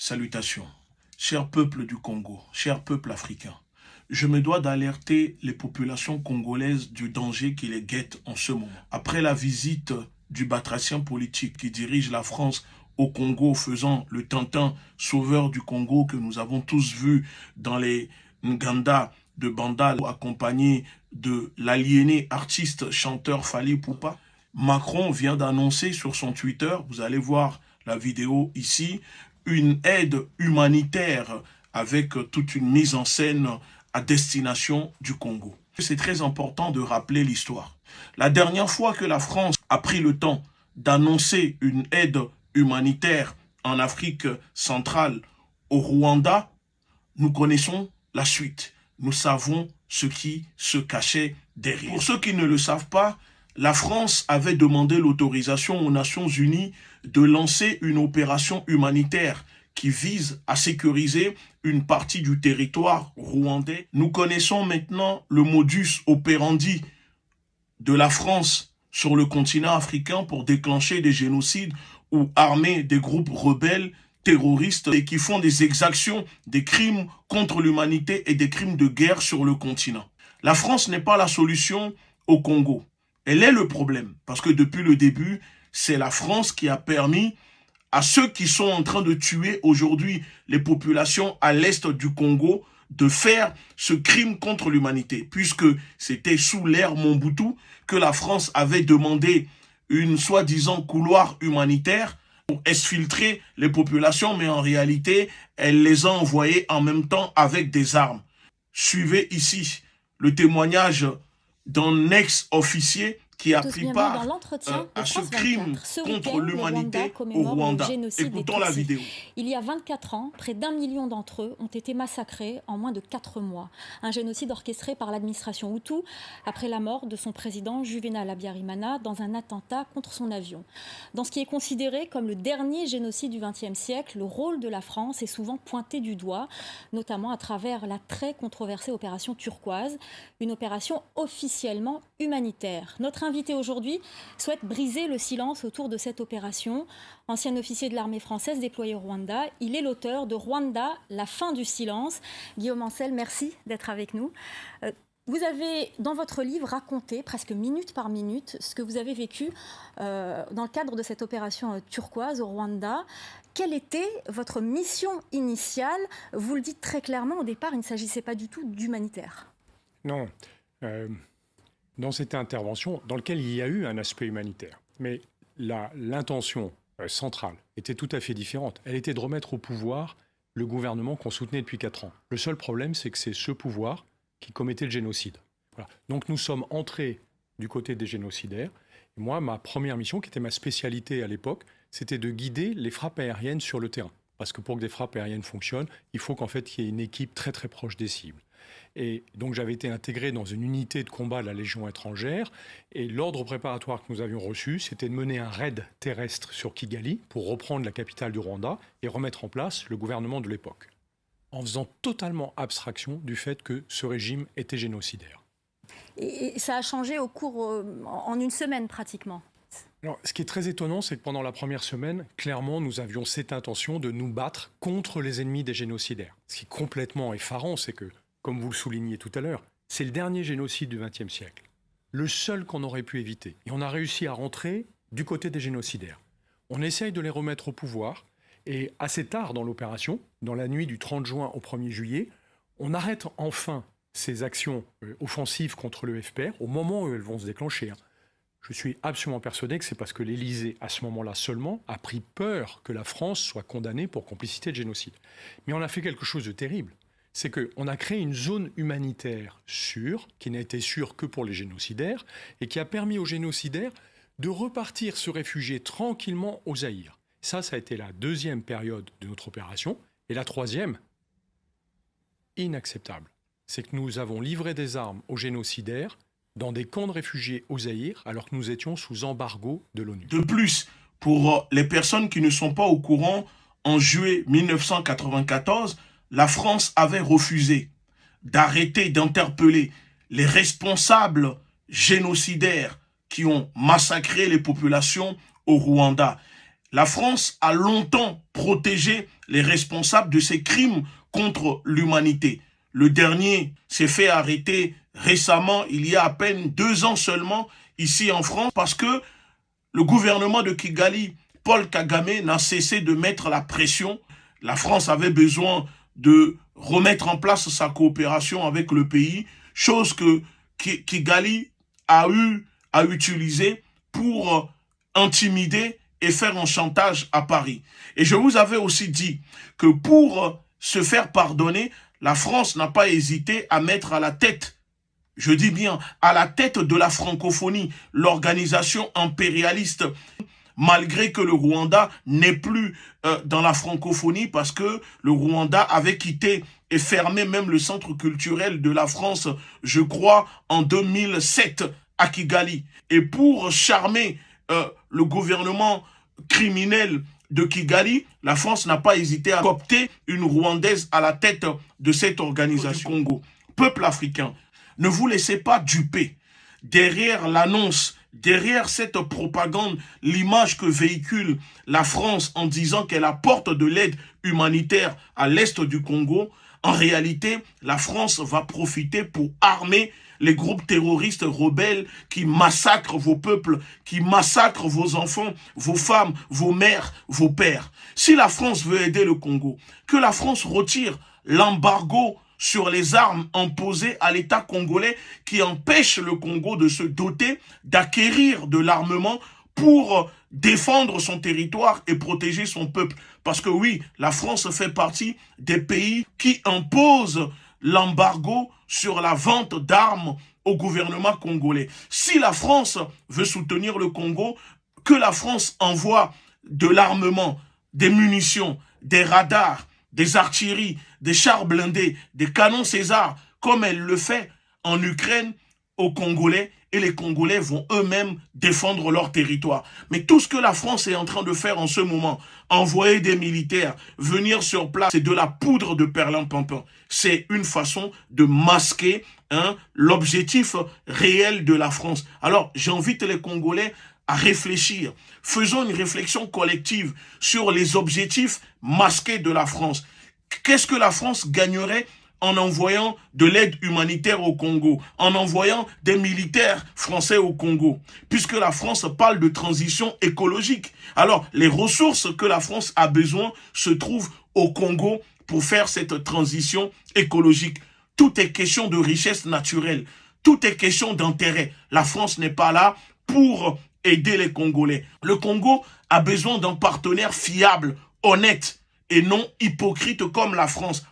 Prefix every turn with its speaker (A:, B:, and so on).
A: Salutations, cher peuple du Congo, cher peuple africain. Je me dois d'alerter les populations congolaises du danger qui les guette en ce moment. Après la visite du batracien politique qui dirige la France au Congo, faisant le Tintin sauveur du Congo que nous avons tous vu dans les Nganda de Bandal, accompagné de l'aliéné artiste chanteur Fally Ipupa, Macron vient d'annoncer sur son Twitter, vous allez voir la vidéo ici, une aide humanitaire avec toute une mise en scène à destination du Congo. C'est très important de rappeler l'histoire. La dernière fois que la France a pris le temps d'annoncer une aide humanitaire en Afrique centrale au Rwanda, nous connaissons la suite. Nous savons ce qui se cachait derrière. Pour ceux qui ne le savent pas, la France avait demandé l'autorisation aux Nations Unies de lancer une opération humanitaire qui vise à sécuriser une partie du territoire rwandais. Nous connaissons maintenant le modus operandi de la France sur le continent africain pour déclencher des génocides ou armer des groupes rebelles terroristes et qui font des exactions, des crimes contre l'humanité et des crimes de guerre sur le continent. La France n'est pas la solution au Congo. Elle est le problème, parce que depuis le début, c'est la France qui a permis à ceux qui sont en train de tuer aujourd'hui les populations à l'est du Congo de faire ce crime contre l'humanité, puisque c'était sous l'ère Mobutu que la France avait demandé une soi-disant couloir humanitaire pour exfiltrer les populations, mais en réalité, elle les a envoyées en même temps avec des armes. Suivez ici le témoignage d'un ex-officier qui a pris part à ce crime contre l'humanité au Rwanda. Écoutons la vidéo.
B: Il y a 24 ans, près d'1 million d'entre eux ont été massacrés en moins de 4 mois. Un génocide orchestré par l'administration Hutu après la mort de son président Juvénal Habyarimana dans un attentat contre son avion. Dans ce qui est considéré comme le dernier génocide du XXe siècle, le rôle de la France est souvent pointé du doigt, notamment à travers la très controversée opération Turquoise, une opération officiellement humanitaire. Notre invité aujourd'hui souhaite briser le silence autour de cette opération. Ancien officier de l'armée française déployé au Rwanda, il est l'auteur de Rwanda, la fin du silence. Guillaume Ancel, merci d'être avec nous. Vous avez, dans votre livre, raconté, presque minute par minute, ce que vous avez vécu dans le cadre de cette opération Turquoise au Rwanda. Quelle était votre mission initiale? Vous le dites très clairement, au départ, il ne s'agissait pas du tout d'humanitaire.
C: Non. Dans cette intervention, dans laquelle il y a eu un aspect humanitaire, mais l'intention centrale était tout à fait différente. Elle était de remettre au pouvoir le gouvernement qu'on soutenait depuis 4 ans. Le seul problème, c'est que c'est ce pouvoir qui commettait le génocide. Voilà. Donc nous sommes entrés du côté des génocidaires. Et moi, ma première mission, qui était ma spécialité à l'époque, c'était de guider les frappes aériennes sur le terrain. Parce que pour que des frappes aériennes fonctionnent, il faut qu'en fait, il y ait une équipe très très proche des cibles. Et donc j'avais été intégré dans une unité de combat de la Légion étrangère, et l'ordre préparatoire que nous avions reçu, c'était de mener un raid terrestre sur Kigali pour reprendre la capitale du Rwanda et remettre en place le gouvernement de l'époque, en faisant totalement abstraction du fait que ce régime était génocidaire.
B: Et ça a changé au cours, en une semaine pratiquement.
C: Alors, ce qui est très étonnant, c'est que pendant la première semaine, clairement, nous avions cette intention de nous battre contre les ennemis des génocidaires. Ce qui est complètement effarant, c'est que, comme vous le soulignez tout à l'heure, c'est le dernier génocide du XXe siècle. Le seul qu'on aurait pu éviter. Et on a réussi à rentrer du côté des génocidaires. On essaye de les remettre au pouvoir. Et assez tard dans l'opération, dans la nuit du 30 juin au 1er juillet, on arrête enfin ces actions offensives contre le FPR au moment où elles vont se déclencher. Je suis absolument persuadé que c'est parce que l'Élysée, à ce moment-là seulement, a pris peur que la France soit condamnée pour complicité de génocide. Mais on a fait quelque chose de terrible. C'est qu'on a créé une zone humanitaire sûre, qui n'a été sûre que pour les génocidaires, et qui a permis aux génocidaires de repartir se réfugier tranquillement au Zaïre. Ça a été la deuxième période de notre opération. Et la troisième, inacceptable, c'est que nous avons livré des armes aux génocidaires dans des camps de réfugiés au Zaïre, alors que nous étions sous embargo de l'ONU.
A: De plus, pour les personnes qui ne sont pas au courant, en juillet 1994, la France avait refusé d'arrêter, d'interpeller les responsables génocidaires qui ont massacré les populations au Rwanda. La France a longtemps protégé les responsables de ces crimes contre l'humanité. Le dernier s'est fait arrêter récemment, il y a à peine 2 ans seulement, ici en France, parce que le gouvernement de Kigali, Paul Kagame, n'a cessé de mettre la pression. La France avait besoin de remettre en place sa coopération avec le pays, chose que Kigali a utilisée pour intimider et faire un chantage à Paris. Et je vous avais aussi dit que pour se faire pardonner, la France n'a pas hésité à mettre à la tête, je dis bien, à la tête de la francophonie, l'organisation impérialiste, malgré que le Rwanda n'est plus dans la francophonie parce que le Rwanda avait quitté et fermé même le centre culturel de la France, je crois, en 2007 à Kigali. Et pour charmer le gouvernement criminel de Kigali, la France n'a pas hésité à coopter une Rwandaise à la tête de cette organisation Congo. Peuple africain, ne vous laissez pas duper derrière l'annonce, derrière cette propagande, l'image que véhicule la France en disant qu'elle apporte de l'aide humanitaire à l'est du Congo. En réalité, la France va profiter pour armer les groupes terroristes rebelles qui massacrent vos peuples, qui massacrent vos enfants, vos femmes, vos mères, vos pères. Si la France veut aider le Congo, que la France retire l'embargo sur les armes imposées à l'État congolais qui empêche le Congo de se doter, d'acquérir de l'armement pour défendre son territoire et protéger son peuple. Parce que oui, la France fait partie des pays qui imposent l'embargo sur la vente d'armes au gouvernement congolais. Si la France veut soutenir le Congo, que la France envoie de l'armement, des munitions, des radars, des artilleries, des chars blindés, des canons César, comme elle le fait en Ukraine aux Congolais, et les Congolais vont eux-mêmes défendre leur territoire. Mais tout ce que la France est en train de faire en ce moment, envoyer des militaires, venir sur place, c'est de la poudre de perlimpinpin. C'est une façon de masquer l'objectif réel de la France. Alors, j'invite les Congolais à réfléchir. Faisons une réflexion collective sur les objectifs masqués de la France. Qu'est-ce que la France gagnerait en envoyant de l'aide humanitaire au Congo, en envoyant des militaires français au Congo, puisque la France parle de transition écologique. Alors, les ressources que la France a besoin se trouvent au Congo pour faire cette transition écologique. Tout est question de richesse naturelle, tout est question d'intérêt. La France n'est pas là pour aider les Congolais. Le Congo a besoin d'un partenaire fiable, honnête, et non hypocrite comme la France.